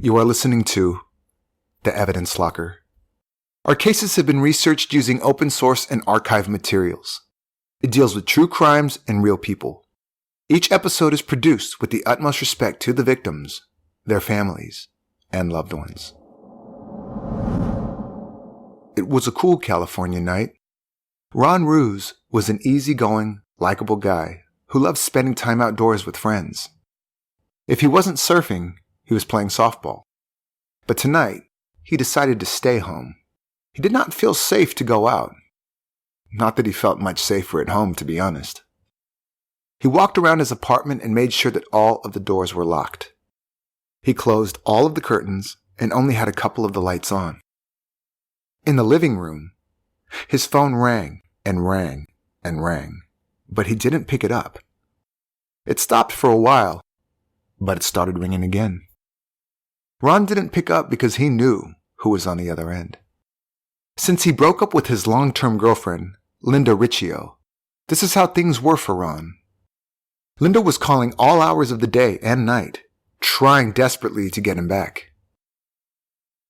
You are listening to The Evidence Locker. Our cases have been researched using open source and archive materials. It deals with true crimes and real people. Each episode is produced with the utmost respect to the victims, their families, and loved ones. It was a cool California night. Ron Ruse was an easygoing, likable guy who loved spending time outdoors with friends. If he wasn't surfing, he was playing softball. But tonight, he decided to stay home. He did not feel safe to go out. Not that he felt much safer at home, to be honest. He walked around his apartment and made sure that all of the doors were locked. He closed all of the curtains and only had a couple of the lights on. In the living room, his phone rang and rang and rang, but he didn't pick it up. It stopped for a while, but it started ringing again. Ron didn't pick up because he knew who was on the other end. Since he broke up with his long-term girlfriend, Linda Riccio, this is how things were for Ron. Linda was calling all hours of the day and night, trying desperately to get him back.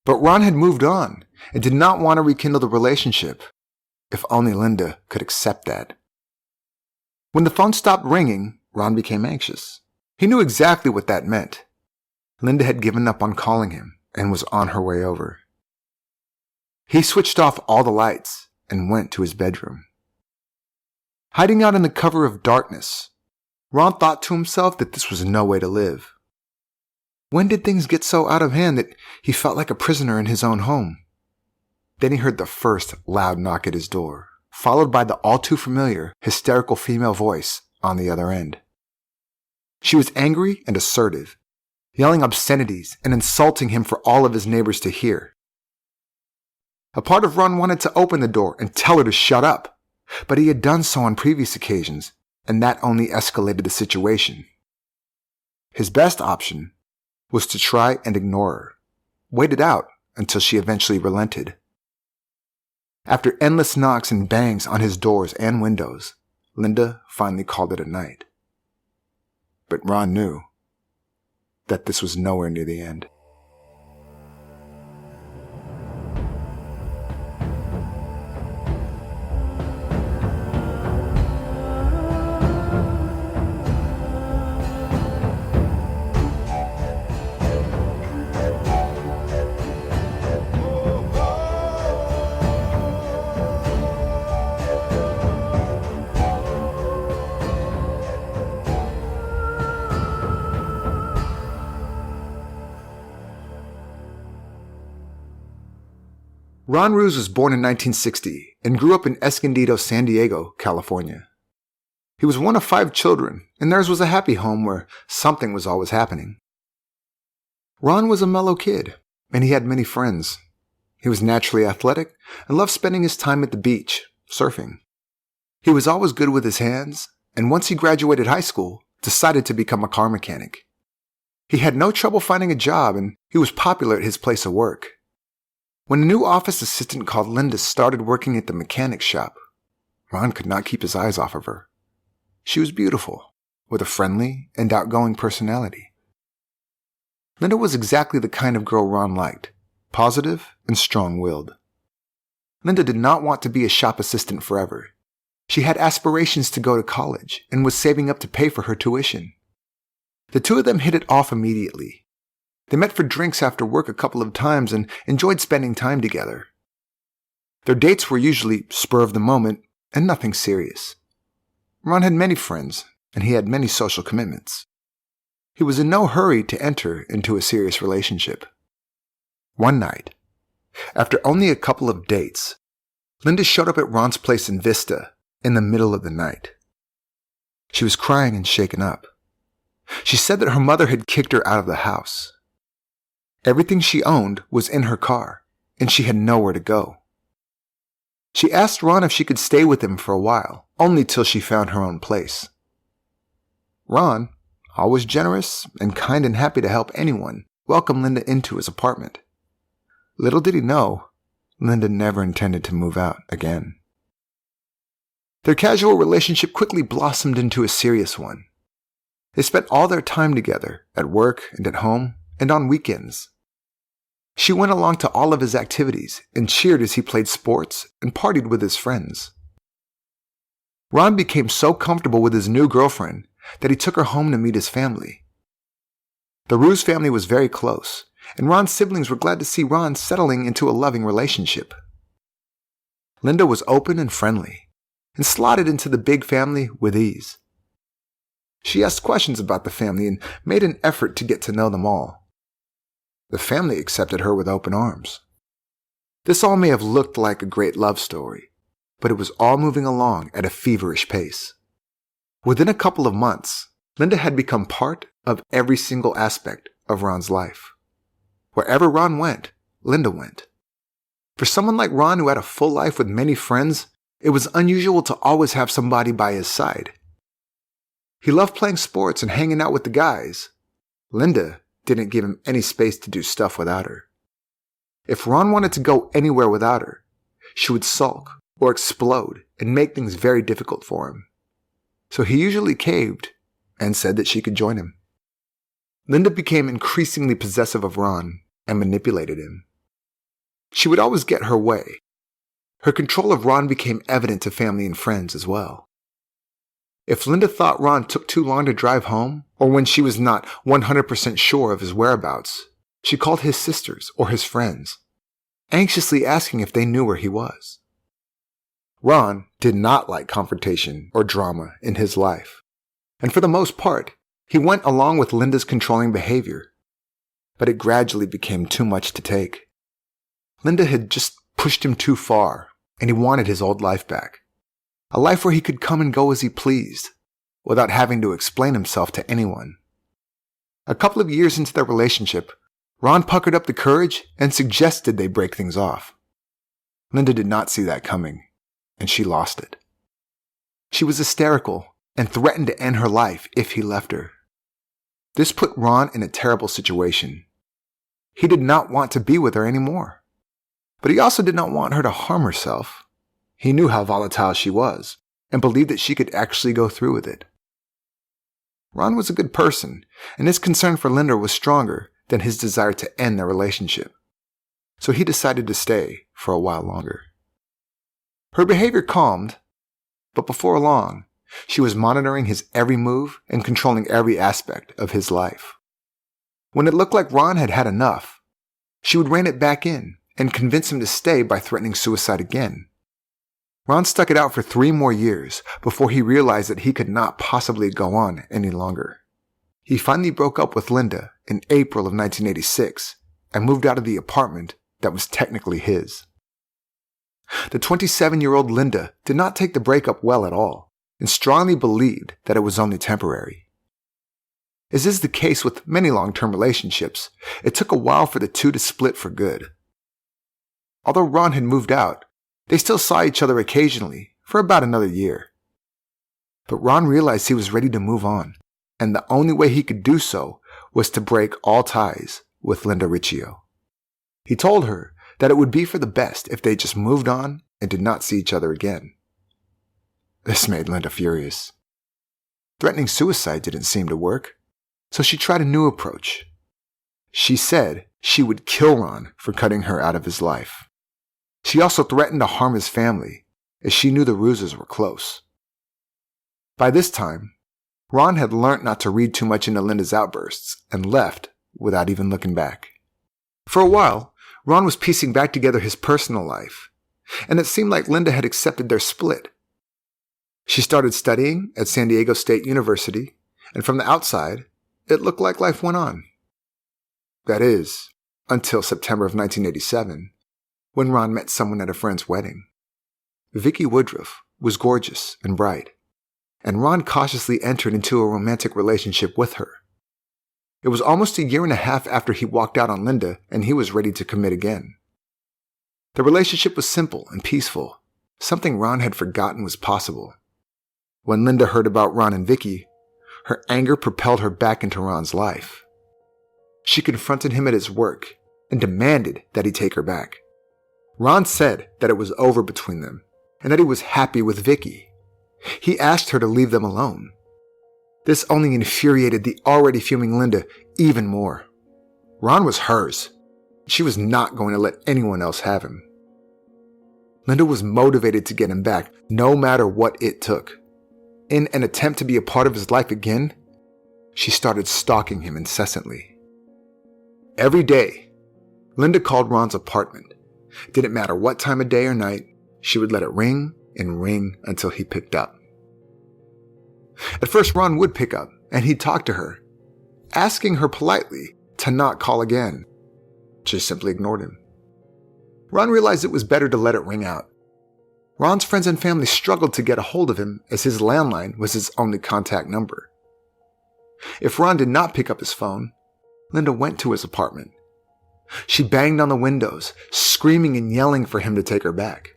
But Ron had moved on and did not want to rekindle the relationship, if only Linda could accept that. When the phone stopped ringing, Ron became anxious. He knew exactly what that meant. Linda had given up on calling him and was on her way over. He switched off all the lights and went to his bedroom. Hiding out in the cover of darkness, Ron thought to himself that this was no way to live. When did things get so out of hand that he felt like a prisoner in his own home? Then he heard the first loud knock at his door, followed by the all-too-familiar, hysterical female voice on the other end. She was angry and assertive, yelling obscenities and insulting him for all of his neighbors to hear. A part of Ron wanted to open the door and tell her to shut up, but he had done so on previous occasions, and that only escalated the situation. His best option was to try and ignore her, wait it out until she eventually relented. After endless knocks and bangs on his doors and windows, Linda finally called it a night. But Ron knew that this was nowhere near the end. Ron Ruse was born in 1960 and grew up in Escondido, San Diego, California. He was one of 5 children, and theirs was a happy home where something was always happening. Ron was a mellow kid, and he had many friends. He was naturally athletic and loved spending his time at the beach, surfing. He was always good with his hands, and once he graduated high school, decided to become a car mechanic. He had no trouble finding a job, and he was popular at his place of work. When a new office assistant called Linda started working at the mechanic shop, Ron could not keep his eyes off of her. She was beautiful, with a friendly and outgoing personality. Linda was exactly the kind of girl Ron liked, positive and strong-willed. Linda did not want to be a shop assistant forever. She had aspirations to go to college and was saving up to pay for her tuition. The two of them hit it off immediately. They met for drinks after work a couple of times and enjoyed spending time together. Their dates were usually spur of the moment and nothing serious. Ron had many friends, and he had many social commitments. He was in no hurry to enter into a serious relationship. One night, after only a couple of dates, Linda showed up at Ron's place in Vista in the middle of the night. She was crying and shaken up. She said that her mother had kicked her out of the house. Everything she owned was in her car, and she had nowhere to go. She asked Ron if she could stay with him for a while, only till she found her own place. Ron, always generous and kind and happy to help anyone, welcomed Linda into his apartment. Little did he know, Linda never intended to move out again. Their casual relationship quickly blossomed into a serious one. They spent all their time together, at work and at home, and on weekends, She went along to all of his activities and cheered as he played sports and partied with his friends. Ron became so comfortable with his new girlfriend that he took her home to meet his family. The Ruse family was very close, and Ron's siblings were glad to see Ron settling into a loving relationship. Linda was open and friendly, and slotted into the big family with ease. She asked questions about the family and made an effort to get to know them all. The family accepted her with open arms. This all may have looked like a great love story, but it was all moving along at a feverish pace. Within a couple of months, Linda had become part of every single aspect of Ron's life. Wherever Ron went, Linda went. For someone like Ron who had a full life with many friends, it was unusual to always have somebody by his side. He loved playing sports and hanging out with the guys. Linda didn't give him any space to do stuff without her. If Ron wanted to go anywhere without her, she would sulk or explode and make things very difficult for him. So he usually caved and said that she could join him. Linda became increasingly possessive of Ron and manipulated him. She would always get her way. Her control of Ron became evident to family and friends as well. If Linda thought Ron took too long to drive home, or when she was not 100% sure of his whereabouts, she called his sisters or his friends, anxiously asking if they knew where he was. Ron did not like confrontation or drama in his life, and for the most part, he went along with Linda's controlling behavior. But it gradually became too much to take. Linda had just pushed him too far, and he wanted his old life back. A life where he could come and go as he pleased, without having to explain himself to anyone. A couple of years into their relationship, Ron puckered up the courage and suggested they break things off. Linda did not see that coming, and she lost it. She was hysterical and threatened to end her life if he left her. This put Ron in a terrible situation. He did not want to be with her anymore. But he also did not want her to harm herself. He knew how volatile she was, and believed that she could actually go through with it. Ron was a good person, and his concern for Linda was stronger than his desire to end their relationship. So he decided to stay for a while longer. Her behavior calmed, but before long, she was monitoring his every move and controlling every aspect of his life. When it looked like Ron had had enough, she would rein it back in and convince him to stay by threatening suicide again. Ron stuck it out for 3 more years before he realized that he could not possibly go on any longer. He finally broke up with Linda in April of 1986 and moved out of the apartment that was technically his. The 27-year-old Linda did not take the breakup well at all and strongly believed that it was only temporary. As is the case with many long-term relationships, it took a while for the two to split for good. Although Ron had moved out, they still saw each other occasionally for about another year. But Ron realized he was ready to move on, and the only way he could do so was to break all ties with Linda Riccio. He told her that it would be for the best if they just moved on and did not see each other again. This made Linda furious. Threatening suicide didn't seem to work, so she tried a new approach. She said she would kill Ron for cutting her out of his life. She also threatened to harm his family, as she knew the Ruses were close. By this time, Ron had learnt not to read too much into Linda's outbursts and left without even looking back. For a while, Ron was piecing back together his personal life, and it seemed like Linda had accepted their split. She started studying at San Diego State University, and from the outside, it looked like life went on. That is, until September of 1987, when Ron met someone at a friend's wedding. Vicki Woodruff was gorgeous and bright, and Ron cautiously entered into a romantic relationship with her. It was almost a year and a half after he walked out on Linda, and he was ready to commit again. The relationship was simple and peaceful, something Ron had forgotten was possible. When Linda heard about Ron and Vicki, her anger propelled her back into Ron's life. She confronted him at his work and demanded that he take her back. Ron said that it was over between them and that he was happy with Vicki. He asked her to leave them alone. This only infuriated the already fuming Linda even more. Ron was hers. she was not going to let anyone else have him. Linda was motivated to get him back, no matter what it took. In an attempt to be a part of his life again, she started stalking him incessantly. Every day, Linda called Ron's apartment. Didn't matter what time of day or night, she would let it ring and ring until he picked up. At first, Ron would pick up, and he'd talk to her, asking her politely to not call again. She simply ignored him. Ron realized it was better to let it ring out. Ron's friends and family struggled to get a hold of him as his landline was his only contact number. If Ron did not pick up his phone, Linda went to his apartment. She banged on the windows, screaming and yelling for him to take her back.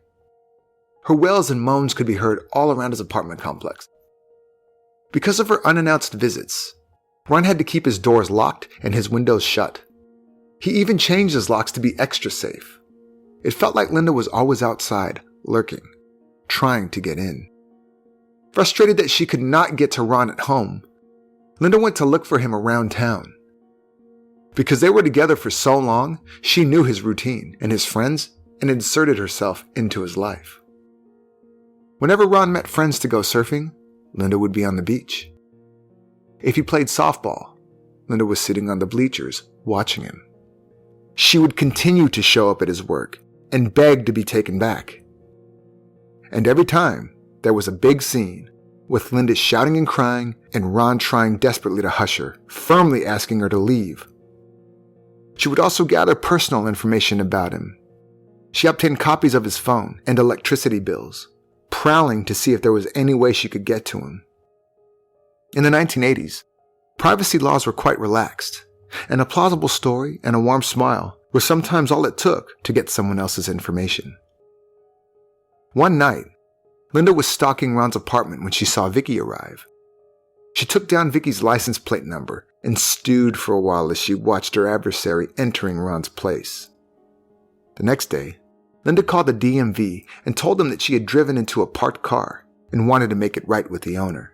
Her wails and moans could be heard all around his apartment complex. Because of her unannounced visits, Ron had to keep his doors locked and his windows shut. He even changed his locks to be extra safe. It felt like Linda was always outside, lurking, trying to get in. Frustrated that she could not get to Ron at home, Linda went to look for him around town. Because they were together for so long, she knew his routine and his friends and inserted herself into his life. Whenever Ron met friends to go surfing, Linda would be on the beach. If he played softball, Linda was sitting on the bleachers watching him. She would continue to show up at his work and beg to be taken back. And every time, there was a big scene, with Linda shouting and crying and Ron trying desperately to hush her, firmly asking her to leave. She would also gather personal information about him. She obtained copies of his phone and electricity bills, prowling to see if there was any way she could get to him. In the 1980s, privacy laws were quite relaxed, and a plausible story and a warm smile were sometimes all it took to get someone else's information. One night, Linda was stalking Ron's apartment when she saw Vicky arrive. She took down Vicky's license plate number and stewed for a while as she watched her adversary entering Ron's place. The next day, Linda called the DMV and told them that she had driven into a parked car and wanted to make it right with the owner.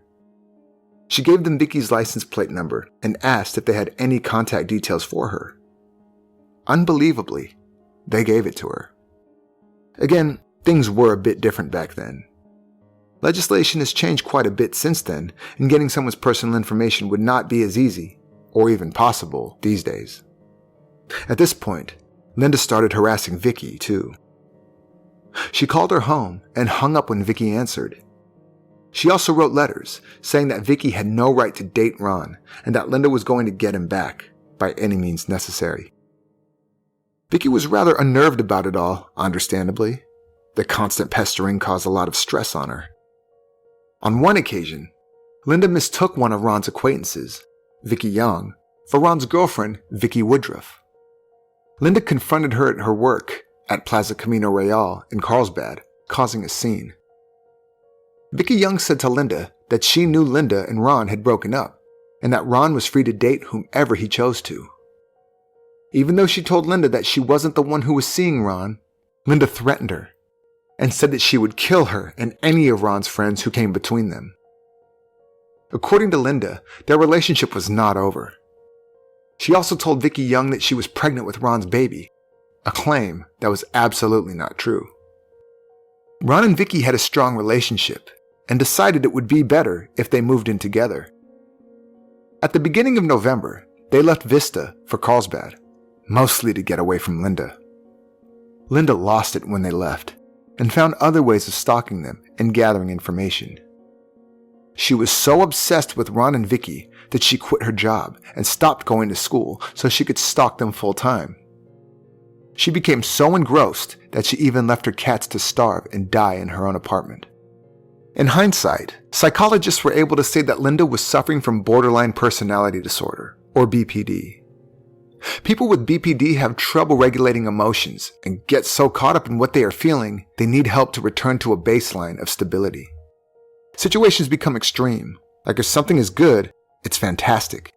She gave them Vicky's license plate number and asked if they had any contact details for her. Unbelievably, they gave it to her. Again, things were a bit different back then. Legislation has changed quite a bit since then, and getting someone's personal information would not be as easy, or even possible, these days. At this point, Linda started harassing Vicky, too. She called her home and hung up when Vicky answered. She also wrote letters saying that Vicky had no right to date Ron and that Linda was going to get him back by any means necessary. Vicky was rather unnerved about it all, understandably. The constant pestering caused a lot of stress on her. On one occasion, Linda mistook one of Ron's acquaintances, Vicky Young, for Ron's girlfriend, Vicky Woodruff. Linda confronted her at her work at Plaza Camino Real in Carlsbad, causing a scene. Vicky Young said to Linda that she knew Linda and Ron had broken up, and that Ron was free to date whomever he chose to. Even though she told Linda that she wasn't the one who was seeing Ron, Linda threatened her and said that she would kill her and any of Ron's friends who came between them. According to Linda, their relationship was not over. She also told Vicky Young that she was pregnant with Ron's baby, a claim that was absolutely not true. Ron and Vicky had a strong relationship and decided it would be better if they moved in together. At the beginning of November, they left Vista for Carlsbad, mostly to get away from Linda. Linda lost it when they left and found other ways of stalking them and gathering information. She was so obsessed with Ron and Vicky that she quit her job and stopped going to school so she could stalk them full time. She became so engrossed that she even left her cats to starve and die in her own apartment. In hindsight, psychologists were able to say that Linda was suffering from borderline personality disorder, or BPD. People with BPD have trouble regulating emotions and get so caught up in what they are feeling, they need help to return to a baseline of stability. Situations become extreme, like if something is good, it's fantastic.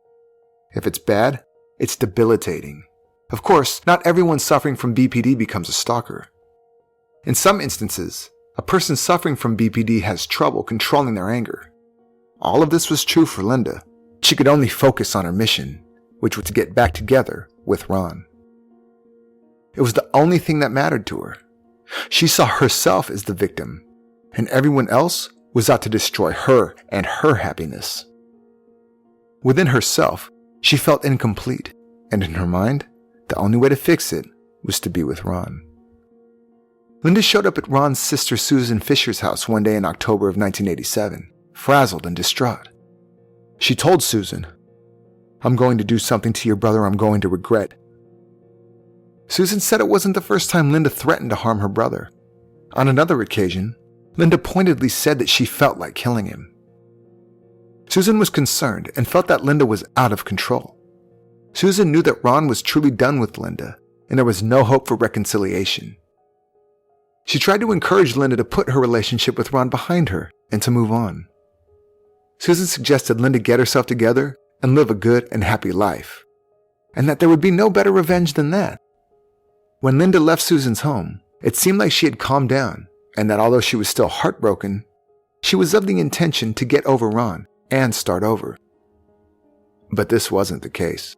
If it's bad, it's debilitating. Of course, not everyone suffering from BPD becomes a stalker. In some instances, a person suffering from BPD has trouble controlling their anger. All of this was true for Linda. She could only focus on her mission, which was to get back together with Ron. It was the only thing that mattered to her. She saw herself as the victim, and everyone else was out to destroy her and her happiness. Within herself, she felt incomplete, and in her mind, the only way to fix it was to be with Ron. Linda showed up at Ron's sister Susan Fisher's house one day in October of 1987, frazzled and distraught. She told Susan, "I'm going to do something to your brother I'm going to regret." Susan said it wasn't the first time Linda threatened to harm her brother. On another occasion, Linda pointedly said that she felt like killing him. Susan was concerned and felt that Linda was out of control. Susan knew that Ron was truly done with Linda, and there was no hope for reconciliation. She tried to encourage Linda to put her relationship with Ron behind her and to move on. Susan suggested Linda get herself together and live a good and happy life, and that there would be no better revenge than that. When Linda left Susan's home, it seemed like she had calmed down, and that although she was still heartbroken, she was of the intention to get over Ron and start over. But this wasn't the case.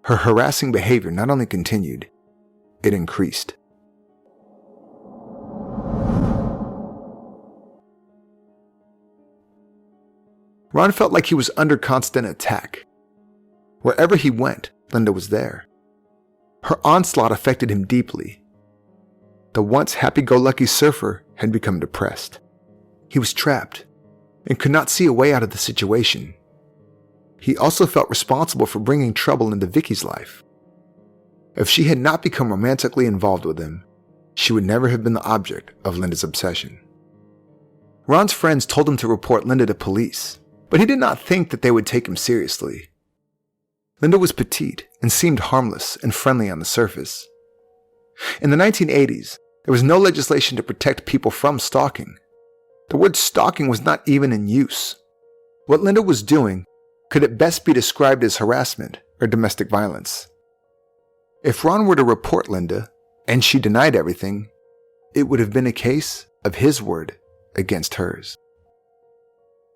Her harassing behavior not only continued, it increased. Ron felt like he was under constant attack. Wherever he went, Linda was there. Her onslaught affected him deeply. The once happy-go-lucky surfer had become depressed. He was trapped and could not see a way out of the situation. He also felt responsible for bringing trouble into Vicky's life. If she had not become romantically involved with him, she would never have been the object of Linda's obsession. Ron's friends told him to report Linda to police, but he did not think that they would take him seriously. Linda was petite and seemed harmless and friendly on the surface. In the 1980s, there was no legislation to protect people from stalking. The word stalking was not even in use. What Linda was doing could at best be described as harassment or domestic violence. If Ron were to report Linda, and she denied everything, it would have been a case of his word against hers.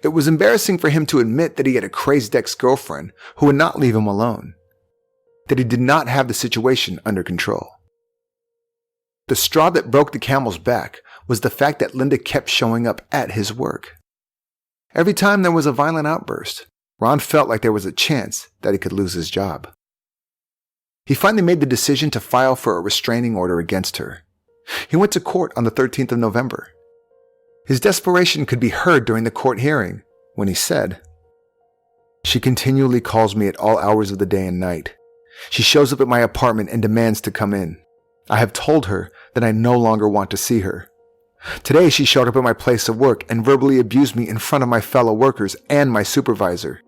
It was embarrassing for him to admit that he had a crazed ex-girlfriend who would not leave him alone, that he did not have the situation under control. The straw that broke the camel's back was the fact that Linda kept showing up at his work. Every time there was a violent outburst, Ron felt like there was a chance that he could lose his job. He finally made the decision to file for a restraining order against her. He went to court on the 13th of November. His desperation could be heard during the court hearing when he said, "She continually calls me at all hours of the day and night. She shows up at my apartment and demands to come in. I have told her that I no longer want to see her. Today she showed up at my place of work and verbally abused me in front of my fellow workers and my supervisor.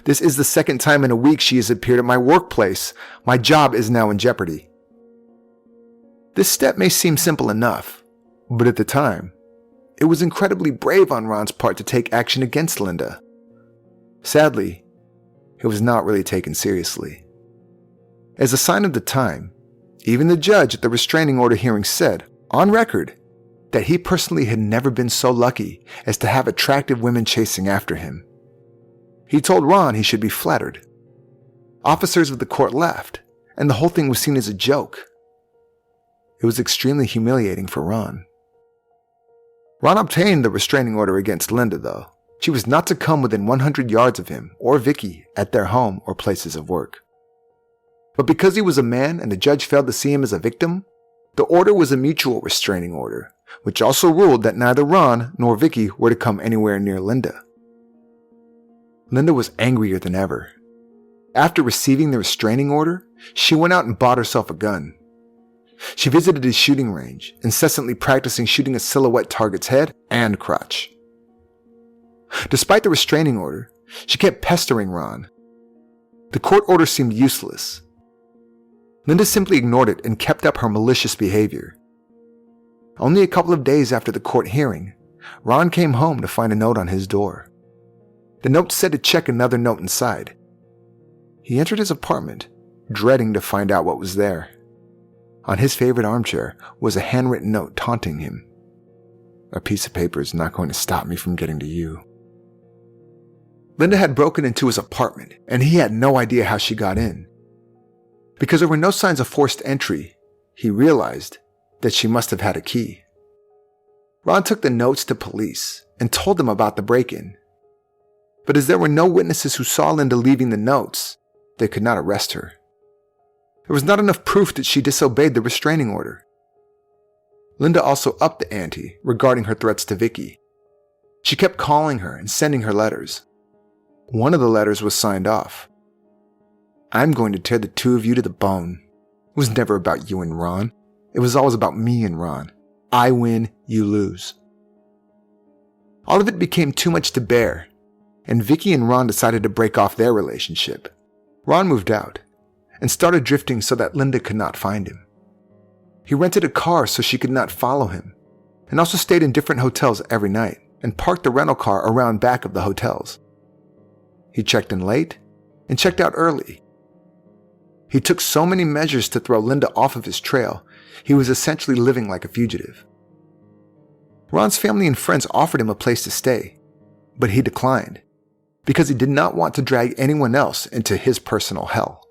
This is the second time in a week she has appeared at my workplace. My job is now in jeopardy." This step may seem simple enough, but at the time, it was incredibly brave on Ron's part to take action against Linda. Sadly, it was not really taken seriously. As a sign of the time, even the judge at the restraining order hearing said, on record, that he personally had never been so lucky as to have attractive women chasing after him. He told Ron he should be flattered. Officers of the court laughed, and the whole thing was seen as a joke. It was extremely humiliating for Ron. Ron obtained the restraining order against Linda, though. She was not to come within 100 yards of him or Vicky at their home or places of work. But because he was a man and the judge failed to see him as a victim, the order was a mutual restraining order, which also ruled that neither Ron nor Vicky were to come anywhere near Linda. Linda was angrier than ever. After receiving the restraining order, she went out and bought herself a gun. She visited his shooting range, incessantly practicing shooting a silhouette target's head and crotch. Despite the restraining order, she kept pestering Ron. The court order seemed useless. Linda simply ignored it and kept up her malicious behavior. Only a couple of days after the court hearing, Ron came home to find a note on his door. The note said to check another note inside. He entered his apartment, dreading to find out what was there. On his favorite armchair was a handwritten note taunting him. "A piece of paper is not going to stop me from getting to you." Linda had broken into his apartment, and he had no idea how she got in. Because there were no signs of forced entry, he realized that she must have had a key. Ron took the notes to police and told them about the break-in. But as there were no witnesses who saw Linda leaving the notes, they could not arrest her. There was not enough proof that she disobeyed the restraining order. Linda also upped the ante regarding her threats to Vicky. She kept calling her and sending her letters. One of the letters was signed off. "I'm going to tear the two of you to the bone. It was never about you and Ron. It was always about me and Ron. I win, you lose." All of it became too much to bear, and Vicky and Ron decided to break off their relationship. Ron moved out and started drifting so that Linda could not find him. He rented a car so she could not follow him, and also stayed in different hotels every night and parked the rental car around back of the hotels. He checked in late and checked out early. He took so many measures to throw Linda off of his trail, he was essentially living like a fugitive. Ron's family and friends offered him a place to stay, but he declined because he did not want to drag anyone else into his personal hell.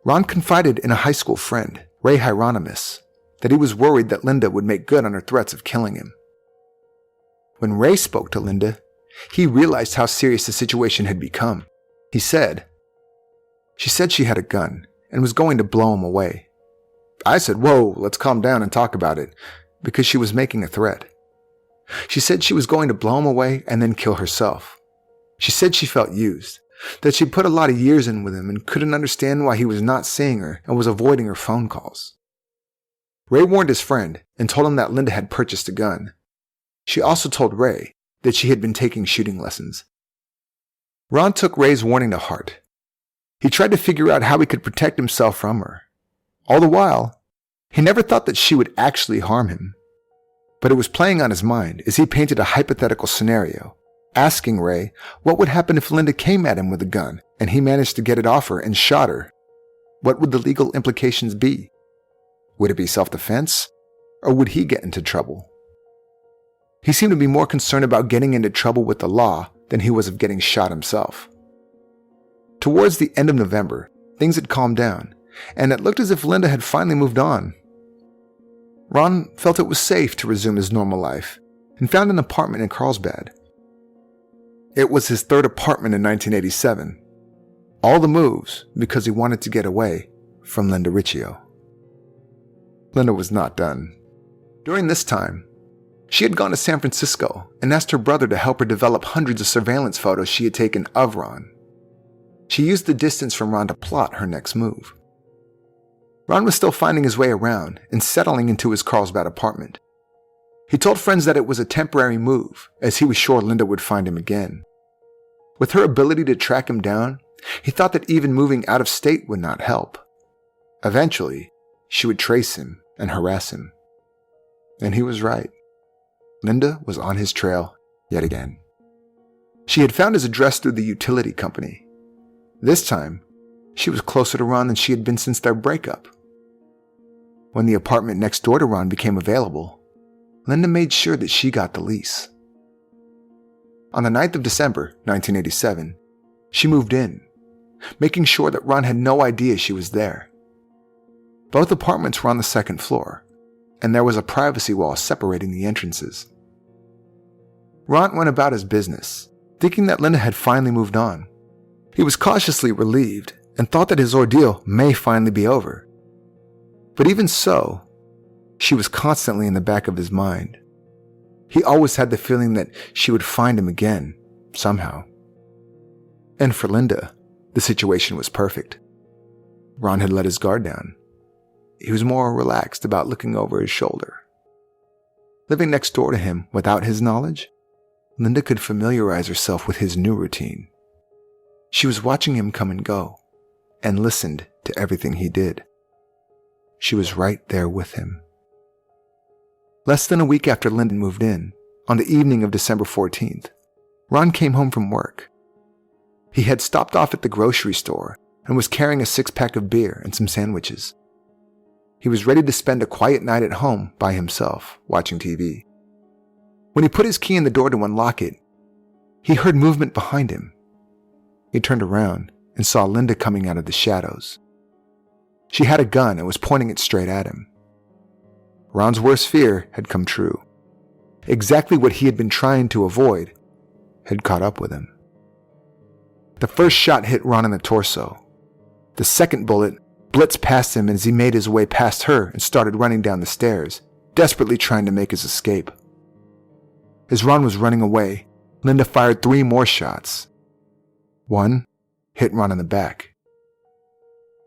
Ron confided in a high school friend, Ray Hieronymus, that he was worried that Linda would make good on her threats of killing him. When Ray spoke to Linda, he realized how serious the situation had become. He said, "She said she had a gun and was going to blow him away. I said, 'Whoa, let's calm down and talk about it,' because she was making a threat. She said she was going to blow him away and then kill herself. She said she felt used, that she put a lot of years in with him and couldn't understand why he was not seeing her and was avoiding her phone calls." Ray warned his friend and told him that Linda had purchased a gun. She also told Ray that she had been taking shooting lessons. Ron took Ray's warning to heart. He tried to figure out how he could protect himself from her. All the while, he never thought that she would actually harm him. But it was playing on his mind as he painted a hypothetical scenario, asking Ray what would happen if Linda came at him with a gun and he managed to get it off her and shot her. What would the legal implications be? Would it be self-defense, or would he get into trouble? He seemed to be more concerned about getting into trouble with the law than he was of getting shot himself. Towards the end of November, things had calmed down, and it looked as if Linda had finally moved on. Ron felt it was safe to resume his normal life and found an apartment in Carlsbad. It was his third apartment in 1987. All the moves because he wanted to get away from Linda Riccio. Linda was not done. During this time, she had gone to San Francisco and asked her brother to help her develop hundreds of surveillance photos she had taken of Ron. She used the distance from Ron to plot her next move. Ron was still finding his way around and settling into his Carlsbad apartment. He told friends that it was a temporary move, as he was sure Linda would find him again. With her ability to track him down, he thought that even moving out of state would not help. Eventually, she would trace him and harass him. And he was right. Linda was on his trail yet again. She had found his address through the utility company. This time, she was closer to Ron than she had been since their breakup. When the apartment next door to Ron became available, Linda made sure that she got the lease. On the 9th of December, 1987, she moved in, making sure that Ron had no idea she was there. Both apartments were on the second floor, and there was a privacy wall separating the entrances. Ron went about his business, thinking that Linda had finally moved on. He was cautiously relieved and thought that his ordeal may finally be over. But even so, she was constantly in the back of his mind. He always had the feeling that she would find him again, somehow. And for Linda, the situation was perfect. Ron had let his guard down. He was more relaxed about looking over his shoulder. Living next door to him without his knowledge, Linda could familiarize herself with his new routine. She was watching him come and go, and listened to everything he did. She was right there with him. Less than a week after Linda moved in, on the evening of December 14th, Ron came home from work. He had stopped off at the grocery store and was carrying a 6-pack of beer and some sandwiches. He was ready to spend a quiet night at home by himself, watching TV. When he put his key in the door to unlock it, he heard movement behind him. He turned around and saw Linda coming out of the shadows. She had a gun and was pointing it straight at him. Ron's worst fear had come true. Exactly what he had been trying to avoid had caught up with him. The first shot hit Ron in the torso. The second bullet blitzed past him as he made his way past her and started running down the stairs, desperately trying to make his escape. As Ron was running away, Linda fired 3 more shots. One hit Ron in the back.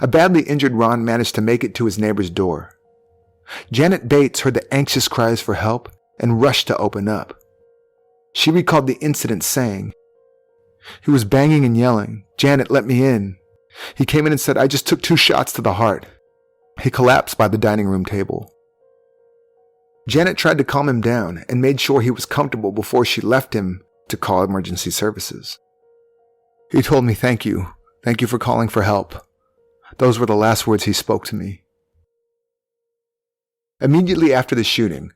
A badly injured Ron managed to make it to his neighbor's door. Janet Bates heard the anxious cries for help and rushed to open up. She recalled the incident, saying, "He was banging and yelling, 'Janet, let me in.' He came in and said, 'I just took 2 shots to the heart.' He collapsed by the dining room table." Janet tried to calm him down and made sure he was comfortable before she left him to call emergency services. "He told me thank you. Thank you for calling for help. Those were the last words he spoke to me." Immediately after the shooting,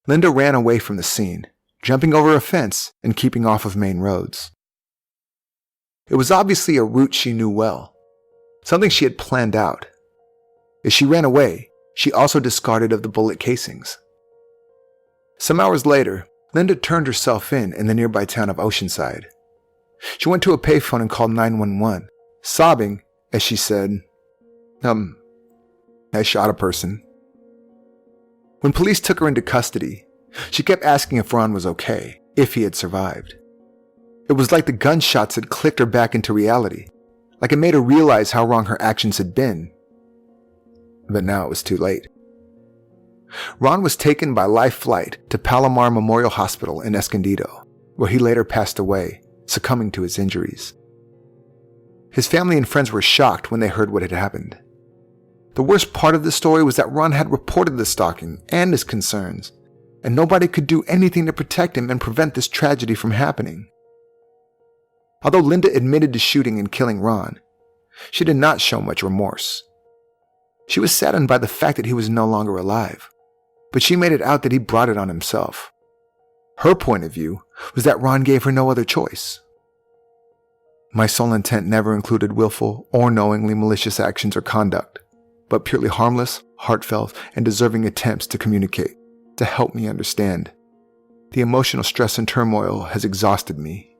Linda ran away from the scene, jumping over a fence and keeping off of main roads. It was obviously a route she knew well, something she had planned out. As she ran away, she also discarded of the bullet casings. Some hours later, Linda turned herself in the nearby town of Oceanside. She went to a payphone and called 911, sobbing as she said, I shot a person." When police took her into custody, she kept asking if Ron was okay, if he had survived. It was like the gunshots had clicked her back into reality, like it made her realize how wrong her actions had been. But now it was too late. Ron was taken by life flight to Palomar Memorial Hospital in Escondido, where he later passed away, succumbing to his injuries. His family and friends were shocked when they heard what had happened. The worst part of the story was that Ron had reported the stalking and his concerns, and nobody could do anything to protect him and prevent this tragedy from happening. Although Linda admitted to shooting and killing Ron, she did not show much remorse. She was saddened by the fact that he was no longer alive, but she made it out that he brought it on himself. Her point of view was that Ron gave her no other choice. "My sole intent never included willful or knowingly malicious actions or conduct, but purely harmless, heartfelt, and deserving attempts to communicate, to help me understand. The emotional stress and turmoil has exhausted me."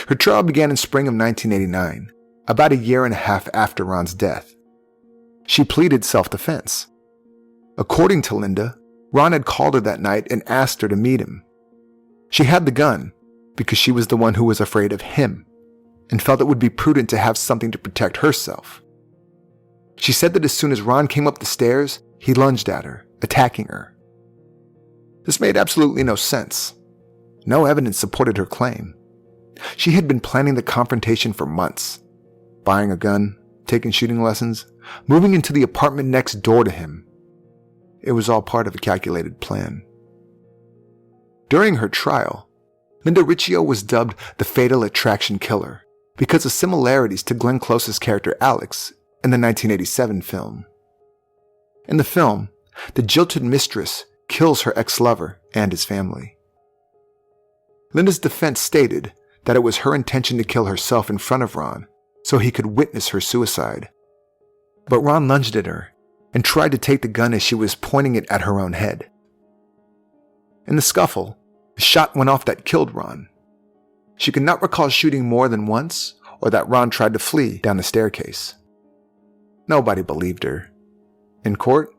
Her trial began in spring of 1989, about a year and a half after Ron's death. She pleaded self-defense. According to Linda, Ron had called her that night and asked her to meet him. She had the gun because she was the one who was afraid of him and felt it would be prudent to have something to protect herself. She said that as soon as Ron came up the stairs, he lunged at her, attacking her. This made absolutely no sense. No evidence supported her claim. She had been planning the confrontation for months, buying a gun, taking shooting lessons, moving into the apartment next door to him. It was all part of a calculated plan. During her trial, Linda Riccio was dubbed the Fatal Attraction Killer because of similarities to Glenn Close's character Alex in the 1987 film. In the film, the jilted mistress kills her ex-lover and his family. Linda's defense stated that it was her intention to kill herself in front of Ron so he could witness her suicide. But Ron lunged at her and tried to take the gun as she was pointing it at her own head. In the scuffle, a shot went off that killed Ron. She could not recall shooting more than once or that Ron tried to flee down the staircase. Nobody believed her. In court,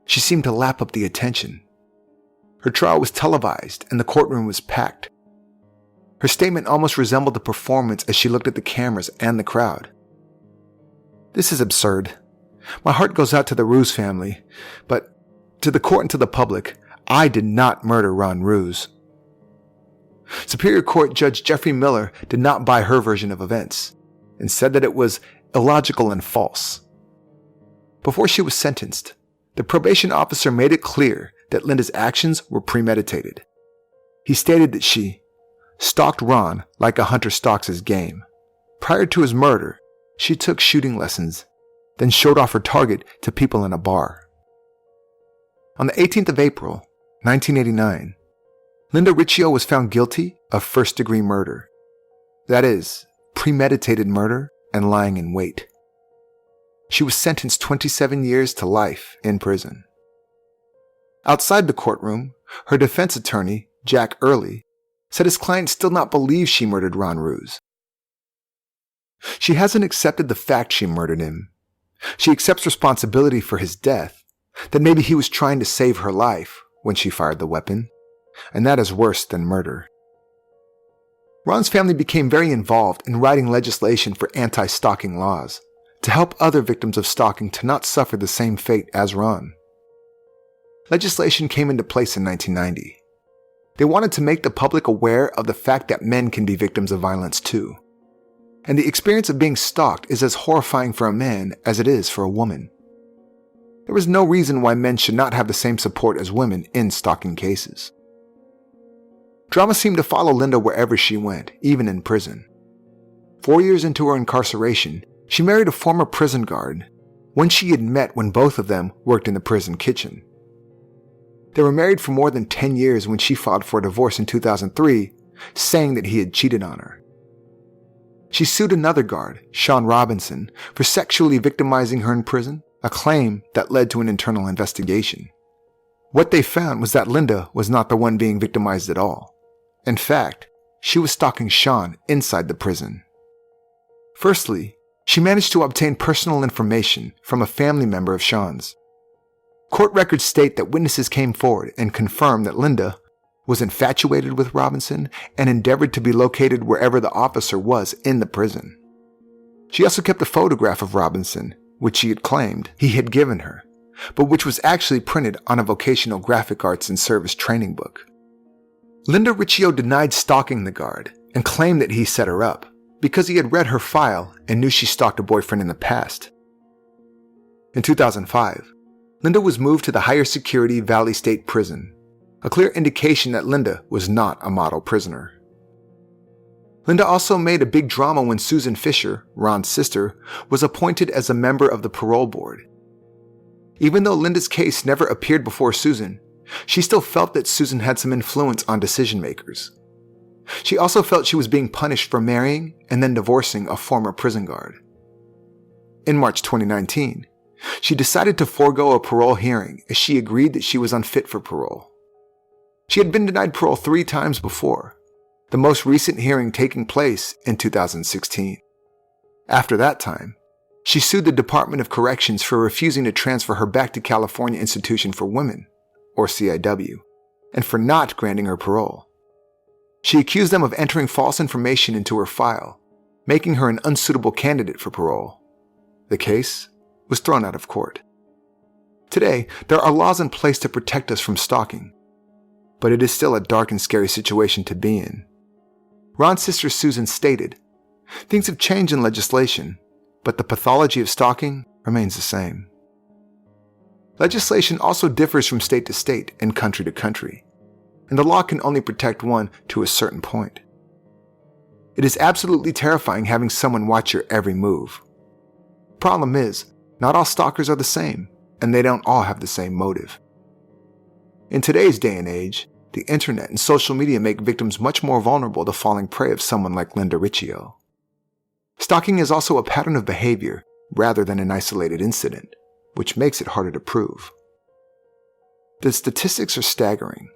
she seemed to lap up the attention. Her trial was televised and the courtroom was packed. Her statement almost resembled a performance as she looked at the cameras and the crowd. "This is absurd. My heart goes out to the Ruse family, but to the court and to the public, I did not murder Ron Ruse." Superior Court Judge Jeffrey Miller did not buy her version of events and said that it was illogical and false. Before she was sentenced, the probation officer made it clear that Linda's actions were premeditated. He stated that she stalked Ron like a hunter stalks his game. Prior to his murder, she took shooting lessons, then showed off her target to people in a bar. On the 18th of April, 1989, Linda Riccio was found guilty of first-degree murder. That is, premeditated murder and lying in wait. She was sentenced 27 years to life in prison. Outside the courtroom, her defense attorney, Jack Early, said his client still not believes she murdered Ron Ruse. She hasn't accepted the fact she murdered him. She accepts responsibility for his death, that maybe he was trying to save her life when she fired the weapon, and that is worse than murder. Ron's family became very involved in writing legislation for anti-stalking laws to help other victims of stalking to not suffer the same fate as Ron. Legislation came into place in 1990. They wanted to make the public aware of the fact that men can be victims of violence too. And the experience of being stalked is as horrifying for a man as it is for a woman. There was no reason why men should not have the same support as women in stalking cases. Drama seemed to follow Linda wherever she went, even in prison. 4 years into her incarceration, she married a former prison guard, one she had met when both of them worked in the prison kitchen. They were married for more than 10 years when she filed for a divorce in 2003, saying that he had cheated on her. She sued another guard, Sean Robinson, for sexually victimizing her in prison, a claim that led to an internal investigation. What they found was that Linda was not the one being victimized at all. In fact, she was stalking Sean inside the prison. Firstly, she managed to obtain personal information from a family member of Sean's. Court records state that witnesses came forward and confirmed that Linda was infatuated with Robinson and endeavored to be located wherever the officer was in the prison. She also kept a photograph of Robinson, which she had claimed he had given her, but which was actually printed on a vocational graphic arts and service training book. Linda Riccio denied stalking the guard and claimed that he set her up because he had read her file and knew she stalked a boyfriend in the past. In 2005, Linda was moved to the higher security Valley State Prison, a clear indication that Linda was not a model prisoner. Linda also made a big drama when Susan Fisher, Ron's sister, was appointed as a member of the parole board. Even though Linda's case never appeared before Susan, she still felt that Susan had some influence on decision makers. She also felt she was being punished for marrying and then divorcing a former prison guard. In March 2019, she decided to forego a parole hearing as she agreed that she was unfit for parole. She had been denied parole 3 times before, the most recent hearing taking place in 2016. After that time, she sued the Department of Corrections for refusing to transfer her back to California Institution for Women, or CIW, and for not granting her parole. She accused them of entering false information into her file, making her an unsuitable candidate for parole. The case was thrown out of court. Today, there are laws in place to protect us from stalking, but it is still a dark and scary situation to be in. Ron's sister Susan stated, "Things have changed in legislation, but the pathology of stalking remains the same." Legislation also differs from state to state and country to country, and the law can only protect one to a certain point. It is absolutely terrifying having someone watch your every move. Problem is, not all stalkers are the same, and they don't all have the same motive. In today's day and age, the internet and social media make victims much more vulnerable to falling prey of someone like Linda Riccio. Stalking is also a pattern of behavior rather than an isolated incident, which makes it harder to prove. The statistics are staggering.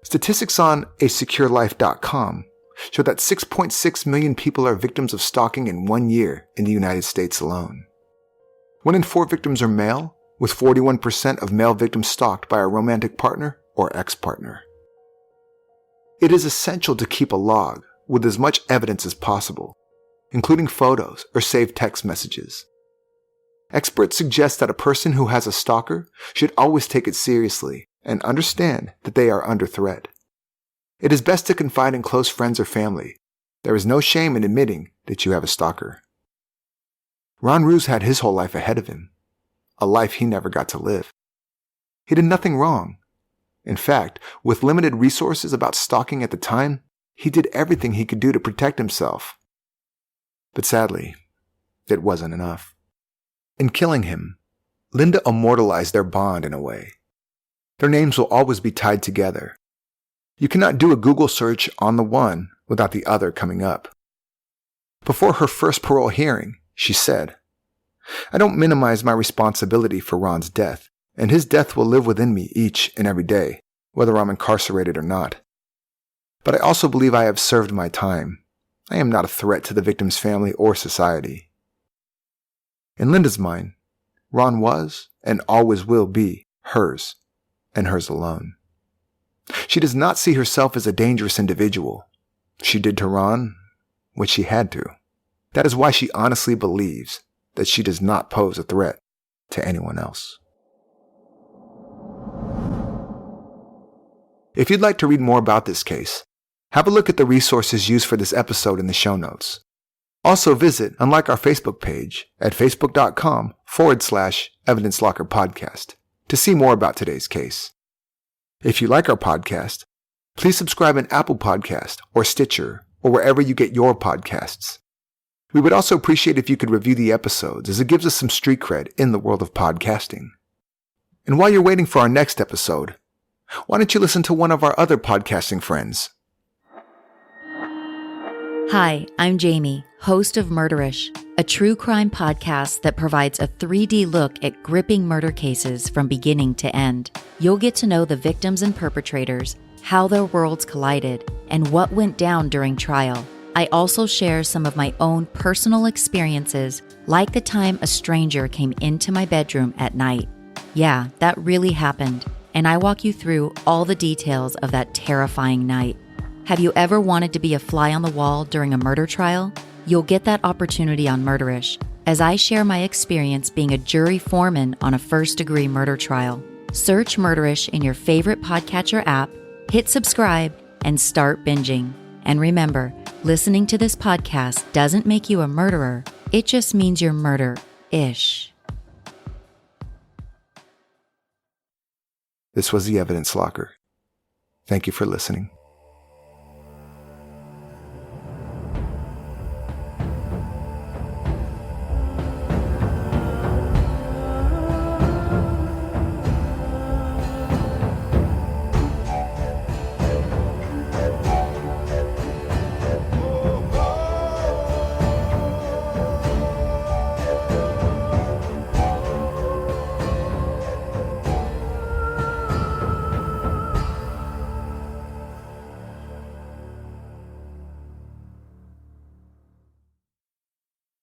Statistics on asecurelife.com show that 6.6 million people are victims of stalking in 1 year in the United States alone. 1 in 4 victims are male, with 41% of male victims stalked by a romantic partner or ex-partner. It is essential to keep a log with as much evidence as possible, including photos or saved text messages. Experts suggest that a person who has a stalker should always take it seriously and understand that they are under threat. It is best to confide in close friends or family. There is no shame in admitting that you have a stalker. Ron Ruse had his whole life ahead of him, a life he never got to live. He did nothing wrong. In fact, with limited resources about stalking at the time, he did everything he could do to protect himself. But sadly, it wasn't enough. In killing him, Linda immortalized their bond in a way. Their names will always be tied together. You cannot do a Google search on the one without the other coming up. Before her first parole hearing, she said, I don't minimize my responsibility for Ron's death, and his death will live within me each and every day, whether I'm incarcerated or not. But I also believe I have served my time. I am not a threat to the victim's family or society. In Linda's mind, Ron was and always will be hers, and hers alone. She does not see herself as a dangerous individual. She did to Ron what she had to. That is why she honestly believes that she does not pose a threat to anyone else. If you'd like to read more about this case, have a look at the resources used for this episode in the show notes. Also visit and like our Facebook page at facebook.com/Evidence Locker Podcast to see more about today's case. If you like our podcast, please subscribe in Apple Podcast or Stitcher or wherever you get your podcasts. We would also appreciate if you could review the episodes, as it gives us some street cred in the world of podcasting. And while you're waiting for our next episode, why don't you listen to one of our other podcasting friends? Hi, I'm Jamie, host of Murderish, a true crime podcast that provides a 3D look at gripping murder cases from beginning to end. You'll get to know the victims and perpetrators, how their worlds collided, and what went down during trial. I also share some of my own personal experiences, like the time a stranger came into my bedroom at night. Yeah, that really happened, and I walk you through all the details of that terrifying night. Have you ever wanted to be a fly on the wall during a murder trial? You'll get that opportunity on Murderish, as I share my experience being a jury foreman on a first-degree murder trial. Search Murderish in your favorite podcatcher app, hit subscribe, and start binging. And remember, listening to this podcast doesn't make you a murderer. It just means you're murder-ish. This was the Evidence Locker. Thank you for listening.